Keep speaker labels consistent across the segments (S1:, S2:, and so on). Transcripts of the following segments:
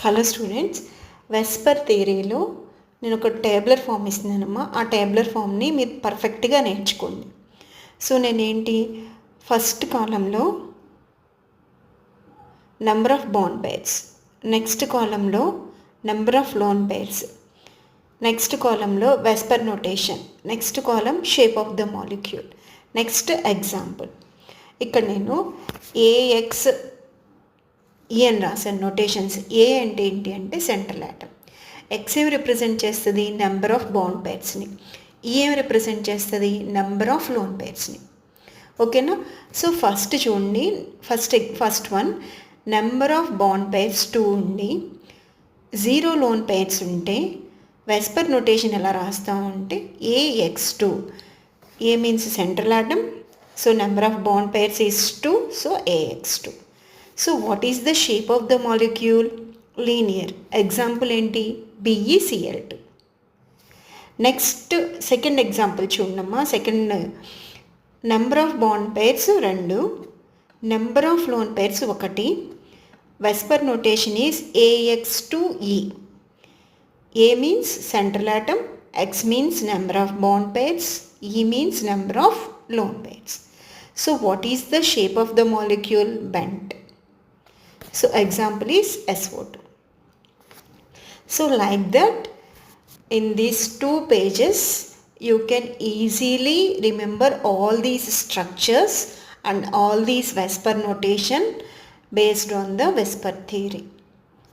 S1: Hello students, VSEPR థియరీలో నేను ఒక tabular form ఇస్తున్నానమ్మా. ఆ టేబులర్ ఫామ్ని మీరు పర్ఫెక్ట్గా నేర్చుకోండి. సో నేనేంటి ఫస్ట్ కాలంలో number of bond pairs, next కాలంలో number of lone pairs, next కాలంలో VSEPR notation, next column shape of the molecule, next example. ఇక్కడ నేను ఏఎక్స్ ఈ అని రాశాను నోటేషన్స్. ఏ అంటే ఏంటి అంటే సెంట్రల్ ఆటమ్. ఎక్స్ ఏమి రిప్రజెంట్ చేస్తుంది? నెంబర్ ఆఫ్ బాండ్ పేర్స్ని. ఈ ఏమి రిప్రజెంట్ చేస్తుంది? నెంబర్ ఆఫ్ లోన్ పేర్స్ని. ఓకేనా? సో ఫస్ట్ చూడండి, first one number of bond pairs 2 ఉండి 0 లోన్ పేర్స్ ఉంటే వెస్పర్ నోటేషన్ ఎలా రాస్తామంటే AX2. A means central atom, so number of bond pairs is 2, so AX2. So what is the shape of the molecule? Linear. Example ఏంటి? BeCl2. Next second example చూడమ్మా. Second number of bond pairs 2, number of lone pairs 1. VSEPR notation is AX2E. A means central atom, X means number of bond pairs, E means number of lone pairs. So what is the shape of the molecule? Bent. So example is SO2. So like that, in these 2 pages you can easily remember all these structures and all these Vesper notation based on the Vesper theory.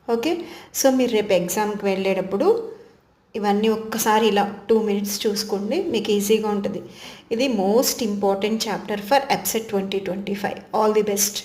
S1: Okay, so మీరు రేపు ఎగ్జామ్కి వెళ్ళేటప్పుడు ఇవన్నీ ఒక్కసారి ఇలా 2 minutes చూసుకోండి, మీకు ఈజీగా ఉంటుంది. ఇది most important chapter for EPSET 2025. All the best.